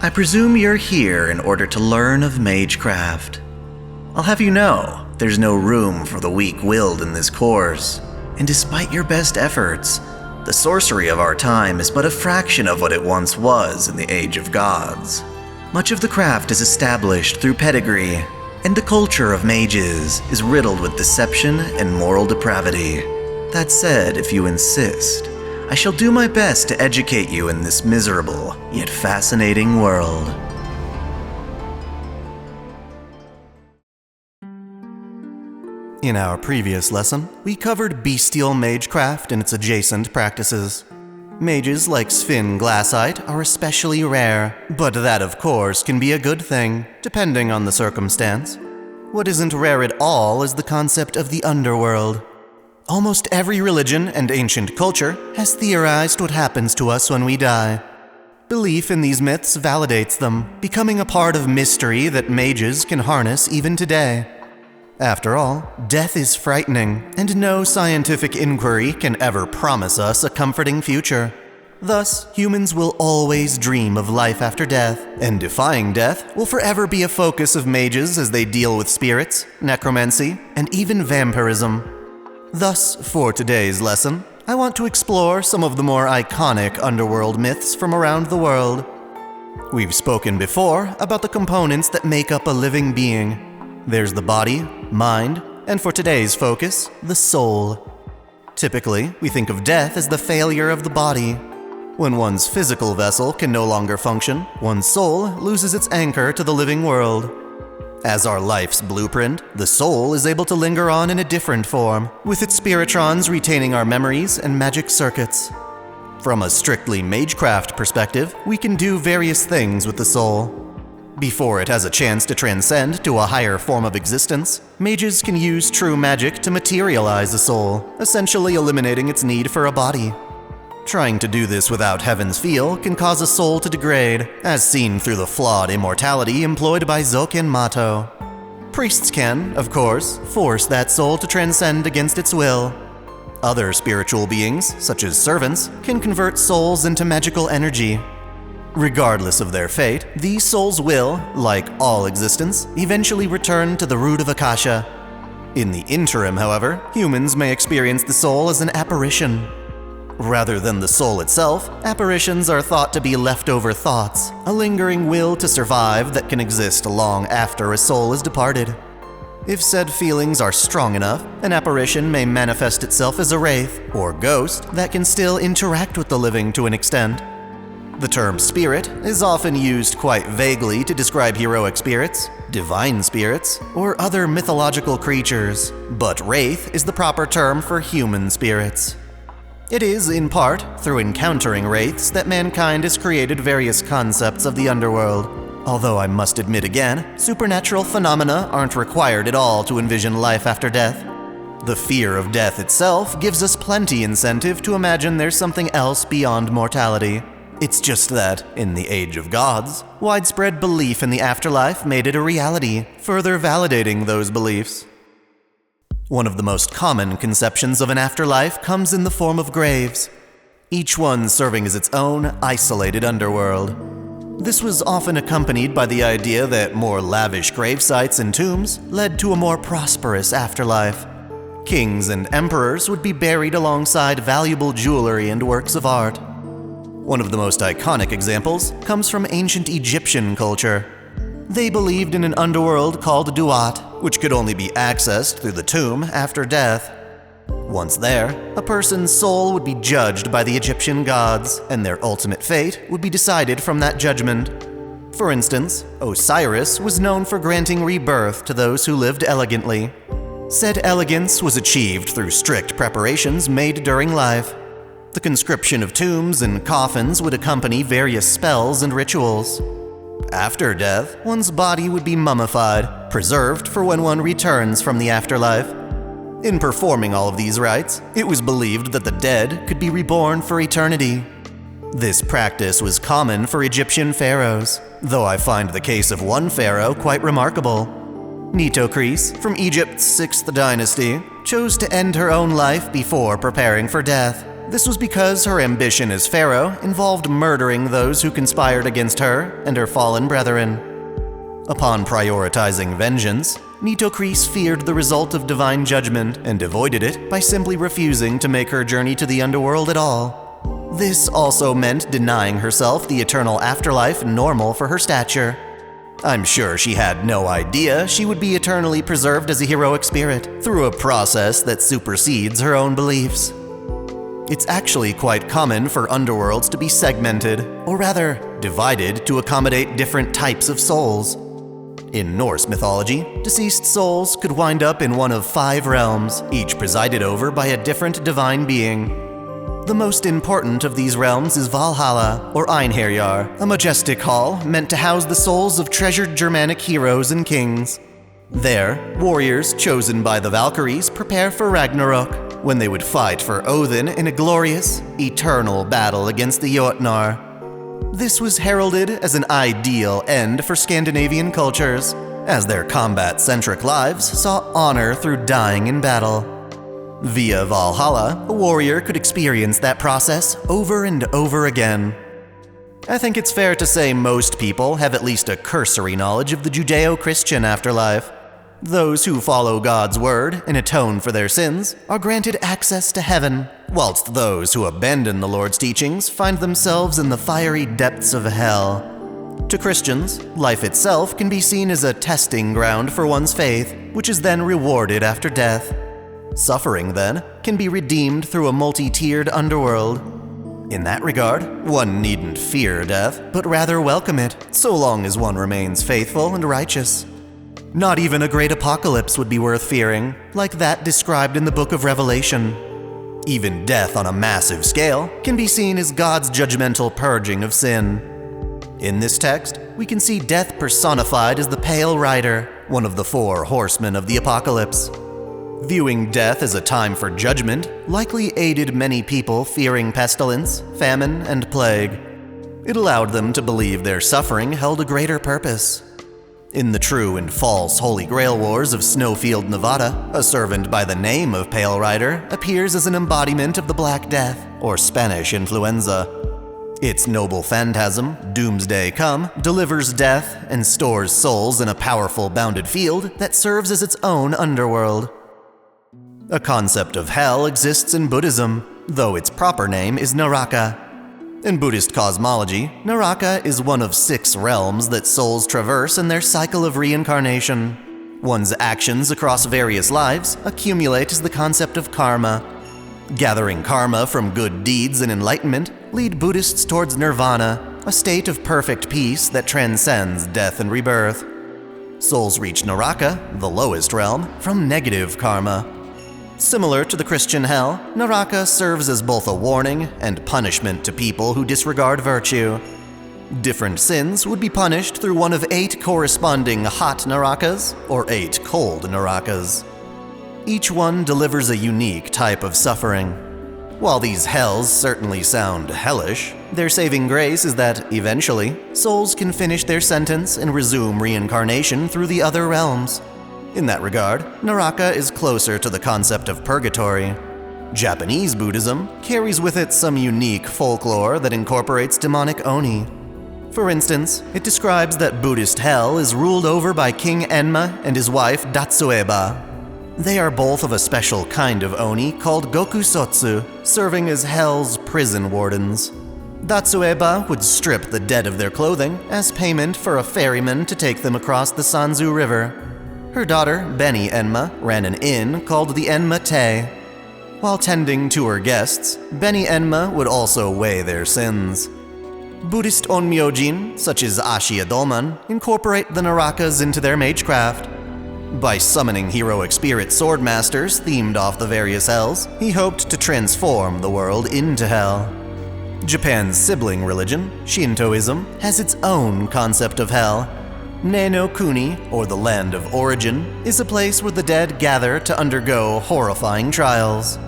I presume you're here in order to learn of Magecraft. I'll have you know, there's no room for the weak-willed in this course, and despite your best efforts, the sorcery of our time is but a fraction of what it once was in the Age of Gods. Much of the craft is established through pedigree, and the culture of mages is riddled with deception and moral depravity. That said, if you insist, I shall do my best to educate you in this miserable, yet fascinating world. In our previous lesson, we covered bestial magecraft and its adjacent practices. Mages like Sven Glassite are especially rare, but that of course can be a good thing, depending on the circumstance. What isn't rare at all is the concept of the Underworld. Almost every religion and ancient culture has theorized what happens to us when we die. Belief in these myths validates them, becoming a part of mystery that mages can harness even today. After all, death is frightening, and no scientific inquiry can ever promise us a comforting future. Thus, humans will always dream of life after death, and defying death will forever be a focus of mages as they deal with spirits, necromancy, and even vampirism. Thus, for today's lesson, I want to explore some of the more iconic underworld myths from around the world. We've spoken before about the components that make up a living being. There's the body, mind, and for today's focus, the soul. Typically, we think of death as the failure of the body. When one's physical vessel can no longer function, one's soul loses its anchor to the living world. As our life's blueprint, the soul is able to linger on in a different form, with its spiritrons retaining our memories and magic circuits. From a strictly magecraft perspective, we can do various things with the soul. Before it has a chance to transcend to a higher form of existence, mages can use true magic to materialize the soul, essentially eliminating its need for a body. Trying to do this without Heaven's feel can cause a soul to degrade, as seen through the flawed immortality employed by Zoken Mato. Priests can, of course, force that soul to transcend against its will. Other spiritual beings, such as servants, can convert souls into magical energy. Regardless of their fate, these souls will, like all existence, eventually return to the root of Akasha. In the interim, however, humans may experience the soul as an apparition. Rather than the soul itself, apparitions are thought to be leftover thoughts, a lingering will to survive that can exist long after a soul is departed. If said feelings are strong enough, an apparition may manifest itself as a wraith, or ghost, that can still interact with the living to an extent. The term spirit is often used quite vaguely to describe heroic spirits, divine spirits, or other mythological creatures, but wraith is the proper term for human spirits. It is, in part, through encountering wraiths that mankind has created various concepts of the underworld. Although I must admit again, supernatural phenomena aren't required at all to envision life after death. The fear of death itself gives us plenty incentive to imagine there's something else beyond mortality. It's just that, in the Age of Gods, widespread belief in the afterlife made it a reality, further validating those beliefs. One of the most common conceptions of an afterlife comes in the form of graves, each one serving as its own isolated underworld. This was often accompanied by the idea that more lavish grave sites and tombs led to a more prosperous afterlife. Kings and emperors would be buried alongside valuable jewelry and works of art. One of the most iconic examples comes from ancient Egyptian culture. They believed in an underworld called Duat, which could only be accessed through the tomb after death. Once there, a person's soul would be judged by the Egyptian gods, and their ultimate fate would be decided from that judgment. For instance, Osiris was known for granting rebirth to those who lived elegantly. Said elegance was achieved through strict preparations made during life. The conscription of tombs and coffins would accompany various spells and rituals. After death, one's body would be mummified, preserved for when one returns from the afterlife. In performing all of these rites, it was believed that the dead could be reborn for eternity. This practice was common for Egyptian pharaohs, though I find the case of one pharaoh quite remarkable. Nitocris, from Egypt's 6th dynasty, chose to end her own life before preparing for death. This was because her ambition as pharaoh involved murdering those who conspired against her and her fallen brethren. Upon prioritizing vengeance, Nitocris feared the result of divine judgment and avoided it by simply refusing to make her journey to the underworld at all. This also meant denying herself the eternal afterlife normal for her stature. I'm sure she had no idea she would be eternally preserved as a heroic spirit through a process that supersedes her own beliefs. It's actually quite common for underworlds to be segmented, or rather, divided to accommodate different types of souls. In Norse mythology, deceased souls could wind up in one of 5 realms, each presided over by a different divine being. The most important of these realms is Valhalla, or Einherjar, a majestic hall meant to house the souls of treasured Germanic heroes and kings. There, warriors chosen by the Valkyries prepare for Ragnarok, when they would fight for Odin in a glorious, eternal battle against the Jotnar. This was heralded as an ideal end for Scandinavian cultures, as their combat-centric lives saw honor through dying in battle. Via Valhalla, a warrior could experience that process over and over again. I think it's fair to say most people have at least a cursory knowledge of the Judeo-Christian afterlife. Those who follow God's word and atone for their sins are granted access to heaven, whilst those who abandon the Lord's teachings find themselves in the fiery depths of hell. To Christians, life itself can be seen as a testing ground for one's faith, which is then rewarded after death. Suffering, then, can be redeemed through a multi-tiered underworld. In that regard, one needn't fear death, but rather welcome it, so long as one remains faithful and righteous. Not even a great apocalypse would be worth fearing, like that described in the Book of Revelation. Even death on a massive scale can be seen as God's judgmental purging of sin. In this text, we can see death personified as the Pale Rider, one of the 4 horsemen of the apocalypse. Viewing death as a time for judgment likely aided many people fearing pestilence, famine, and plague. It allowed them to believe their suffering held a greater purpose. In the true and false Holy Grail Wars of Snowfield, Nevada, a servant by the name of Pale Rider appears as an embodiment of the Black Death, or Spanish influenza. Its noble phantasm, Doomsday Come, delivers death and stores souls in a powerful bounded field that serves as its own underworld. A concept of hell exists in Buddhism, though its proper name is Naraka. In Buddhist cosmology, Naraka is one of 6 realms that souls traverse in their cycle of reincarnation. One's actions across various lives accumulate as the concept of karma. Gathering karma from good deeds and enlightenment lead Buddhists towards nirvana, a state of perfect peace that transcends death and rebirth. Souls reach Naraka, the lowest realm, from negative karma. Similar to the Christian hell, Naraka serves as both a warning and punishment to people who disregard virtue. Different sins would be punished through one of 8 corresponding hot Narakas, or 8 cold Narakas. Each one delivers a unique type of suffering. While these hells certainly sound hellish, their saving grace is that, eventually, souls can finish their sentence and resume reincarnation through the other realms. In that regard, Naraka is closer to the concept of purgatory. Japanese Buddhism carries with it some unique folklore that incorporates demonic oni. For instance, it describes that Buddhist hell is ruled over by King Enma and his wife Datsueba. They are both of a special kind of oni called Gokusotsu, serving as hell's prison wardens. Datsueba would strip the dead of their clothing as payment for a ferryman to take them across the Sanzu River. Her daughter, beni-enma, ran an inn called the Enma Te. While tending to her guests, beni-enma would also weigh their sins. Buddhist onmyojin, such as Ashiya Doman, incorporate the Narakas into their magecraft. By summoning heroic spirit swordmasters themed off the various hells, he hoped to transform the world into hell. Japan's sibling religion, Shintoism, has its own concept of hell. Ne-no Kuni, or the Land of Origin, is a place where the dead gather to undergo horrifying trials.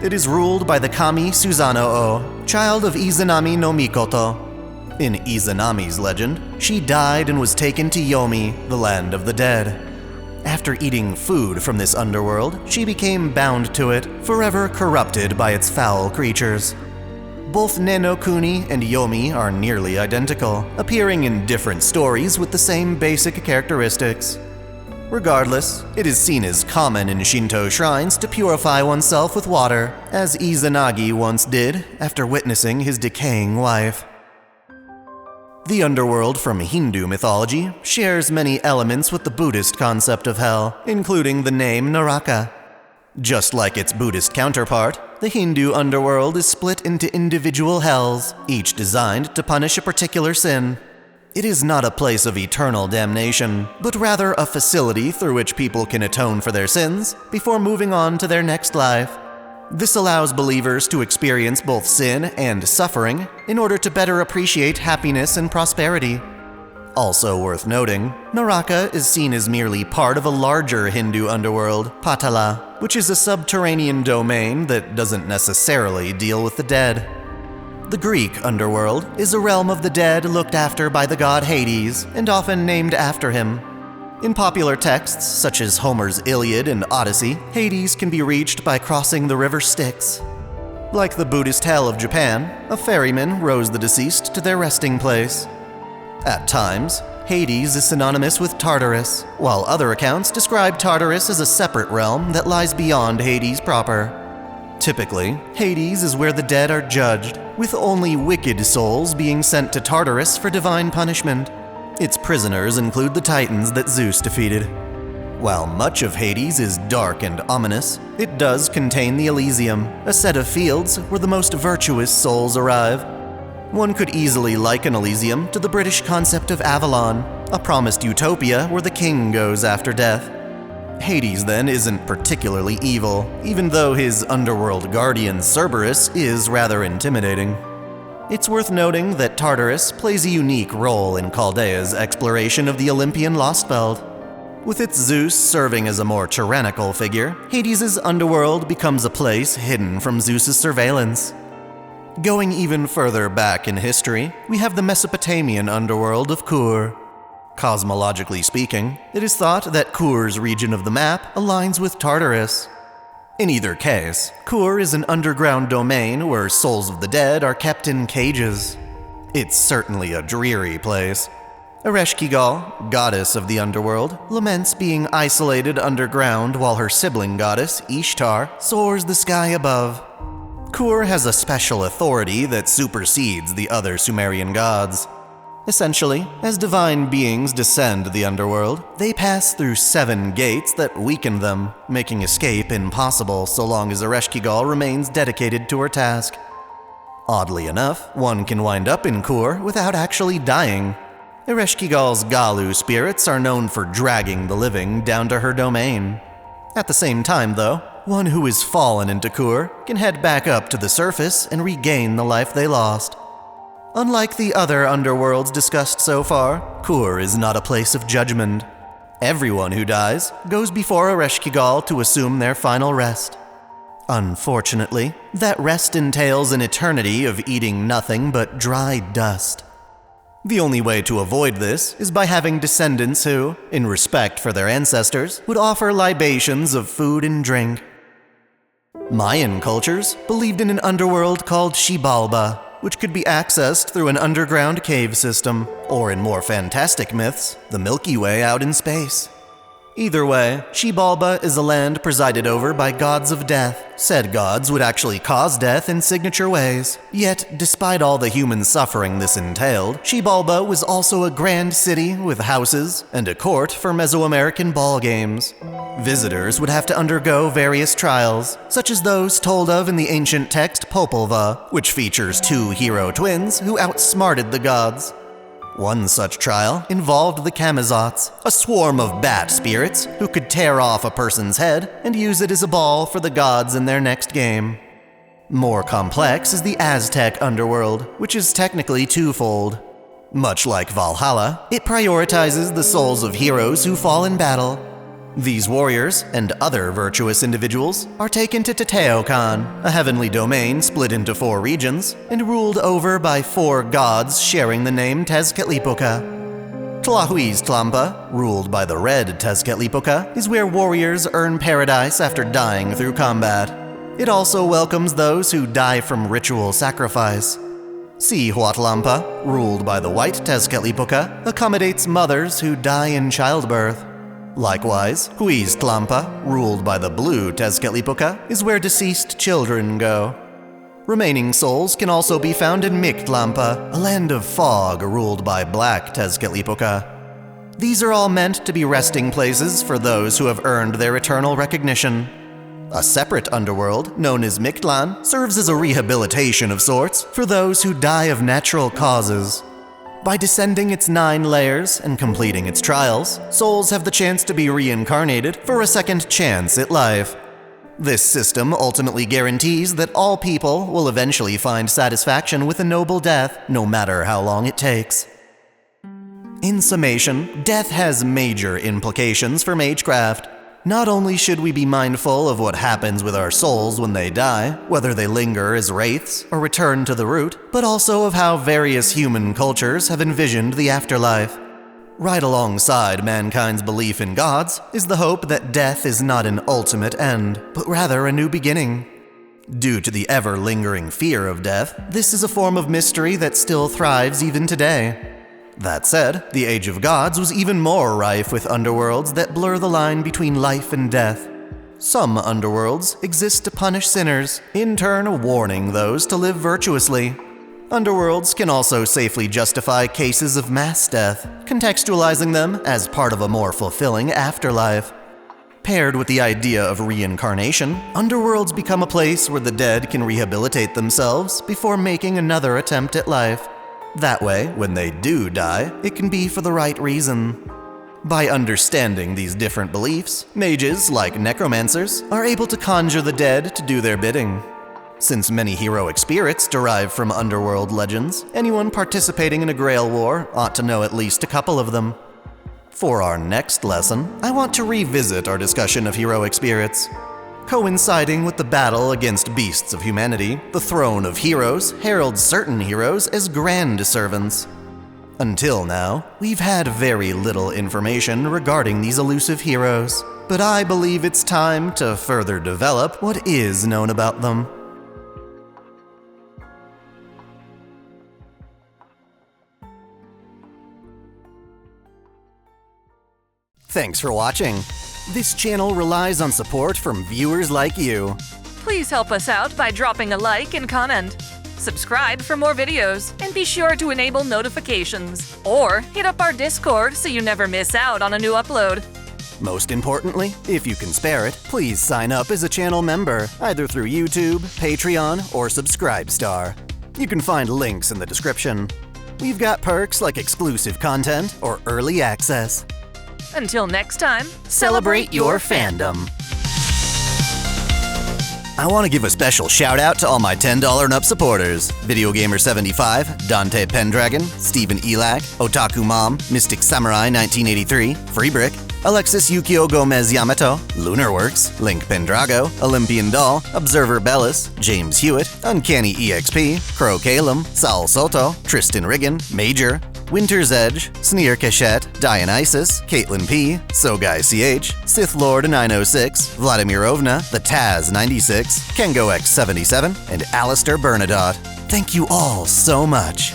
It is ruled by the Kami Suzano-o, child of Izanami no Mikoto. In Izanami's legend, she died and was taken to Yomi, the land of the dead. after eating food from this underworld, she became bound to it, forever corrupted by its foul creatures. Both Nenokuni and Yomi are nearly identical, appearing in different stories with the same basic characteristics. Regardless, it is seen as common in Shinto shrines to purify oneself with water, as Izanagi once did after witnessing his decaying wife. The underworld from Hindu mythology shares many elements with the Buddhist concept of hell, including the name Naraka. Just like its Buddhist counterpart, the Hindu underworld is split into individual hells, each designed to punish a particular sin. It is not a place of eternal damnation, but rather a facility through which people can atone for their sins before moving on to their next life. This allows believers to experience both sin and suffering in order to better appreciate happiness and prosperity. Also worth noting, Naraka is seen as merely part of a larger Hindu underworld, Patala, which is a subterranean domain that doesn't necessarily deal with the dead. The Greek underworld is a realm of the dead looked after by the god Hades, and often named after him. In popular texts, such as Homer's Iliad and Odyssey, Hades can be reached by crossing the river Styx. Like the Buddhist hell of Japan, a ferryman rows the deceased to their resting place. At times, Hades is synonymous with Tartarus, while other accounts describe Tartarus as a separate realm that lies beyond Hades proper. Typically, Hades is where the dead are judged, with only wicked souls being sent to Tartarus for divine punishment. Its prisoners include the Titans that Zeus defeated. While much of Hades is dark and ominous, it does contain the Elysium, a set of fields where the most virtuous souls arrive. One could easily liken Elysium to the British concept of Avalon, a promised utopia where the king goes after death. Hades, then, isn't particularly evil, even though his underworld guardian Cerberus is rather intimidating. It's worth noting that Tartarus plays a unique role in Chaldea's exploration of the Olympian Lost Belt. With its Zeus serving as a more tyrannical figure, Hades' underworld becomes a place hidden from Zeus' surveillance. Going even further back in history, we have the Mesopotamian underworld of Kur. Cosmologically speaking, it is thought that Kur's region of the map aligns with Tartarus. In either case, Kur is an underground domain where souls of the dead are kept in cages. It's certainly a dreary place. Ereshkigal, goddess of the underworld, laments being isolated underground while her sibling goddess, Ishtar, soars the sky above. Kur has a special authority that supersedes the other Sumerian gods. Essentially, as divine beings descend the underworld, they pass through 7 gates that weaken them, making escape impossible so long as Ereshkigal remains dedicated to her task. Oddly enough, one can wind up in Kur without actually dying. Ereshkigal's Galu spirits are known for dragging the living down to her domain. At the same time, though, one who has fallen into Kur can head back up to the surface and regain the life they lost. Unlike the other underworlds discussed so far, Kur is not a place of judgment. Everyone who dies goes before Ereshkigal to assume their final rest. Unfortunately, that rest entails an eternity of eating nothing but dry dust. The only way to avoid this is by having descendants who, in respect for their ancestors, would offer libations of food and drink. Mayan cultures believed in an underworld called Xibalba, which could be accessed through an underground cave system, or in more fantastic myths, the Milky Way out in space. Either way, Xibalba is a land presided over by gods of death. Said gods would actually cause death in signature ways. Yet, despite all the human suffering this entailed, Xibalba was also a grand city with houses and a court for Mesoamerican ball games. Visitors would have to undergo various trials, such as those told of in the ancient text Popolva, which features 2 hero twins who outsmarted the gods. One such trial involved the Kamazots, a swarm of bat spirits who could tear off a person's head and use it as a ball for the gods in their next game. More complex is the Aztec underworld, which is technically twofold. Much like Valhalla, it prioritizes the souls of heroes who fall in battle. These warriors, and other virtuous individuals, are taken to Teotihuacan, a heavenly domain split into 4 regions, and ruled over by 4 gods sharing the name Tezcatlipoca. Tlahuiztlampa, ruled by the red Tezcatlipoca, is where warriors earn paradise after dying through combat. It also welcomes those who die from ritual sacrifice. Cihuatlampa, ruled by the white Tezcatlipoca, accommodates mothers who die in childbirth. Likewise, Huiztlampa, ruled by the blue Tezcatlipoca, is where deceased children go. Remaining souls can also be found in Mictlampa, a land of fog ruled by black Tezcatlipoca. These are all meant to be resting places for those who have earned their eternal recognition. A separate underworld, known as Mictlan, serves as a rehabilitation of sorts for those who die of natural causes. By descending its 9 layers and completing its trials, souls have the chance to be reincarnated for a second chance at life. This system ultimately guarantees that all people will eventually find satisfaction with a noble death, no matter how long it takes. In summation, death has major implications for Magecraft. Not only should we be mindful of what happens with our souls when they die, whether they linger as wraiths or return to the root, but also of how various human cultures have envisioned the afterlife. Right alongside mankind's belief in gods is the hope that death is not an ultimate end, but rather a new beginning. Due to the ever-lingering fear of death, this is a form of mystery that still thrives even today. That said, the Age of Gods was even more rife with underworlds that blur the line between life and death. Some underworlds exist to punish sinners, in turn warning those to live virtuously. Underworlds can also safely justify cases of mass death, contextualizing them as part of a more fulfilling afterlife. Paired with the idea of reincarnation, underworlds become a place where the dead can rehabilitate themselves before making another attempt at life. That way, when they do die, it can be for the right reason. By understanding these different beliefs, mages, like necromancers, are able to conjure the dead to do their bidding. Since many heroic spirits derive from underworld legends, anyone participating in a Grail War ought to know at least a couple of them. For our next lesson, I want to revisit our discussion of heroic spirits. Coinciding with the battle against beasts of humanity, the Throne of Heroes heralds certain heroes as grand servants. Until now, we've had very little information regarding these elusive heroes, but I believe it's time to further develop what is known about them. Thanks for watching. This channel relies on support from viewers like you. Please help us out by dropping a like and comment. Subscribe for more videos, and be sure to enable notifications. Or hit up our Discord so you never miss out on a new upload. Most importantly, if you can spare it, please sign up as a channel member, either through YouTube, Patreon, or Subscribestar. You can find links in the description. We've got perks like exclusive content or early access. Until next time, Celebrate your fandom. I want to give a special shout out to all my $10 and up supporters: VideoGamer75, Dante Pendragon, Steven Elak, Otaku Mom, Mystic Samurai 1983, Freebrick, Alexis Yukio Gomez Yamato, Lunarworks, Link Pendrago, Olympian Doll, Observer Bellis, James Hewitt, Uncanny EXP, Crow Calum, Saul Soto, Tristan Riggin, Major, Winter's Edge, Sneer Cachette, Dionysus, Caitlin P, Sogai CH, Sith Lord 906, Vladimirovna, The Taz 96, Kengo X77, and Alistair Bernadotte. Thank you all so much.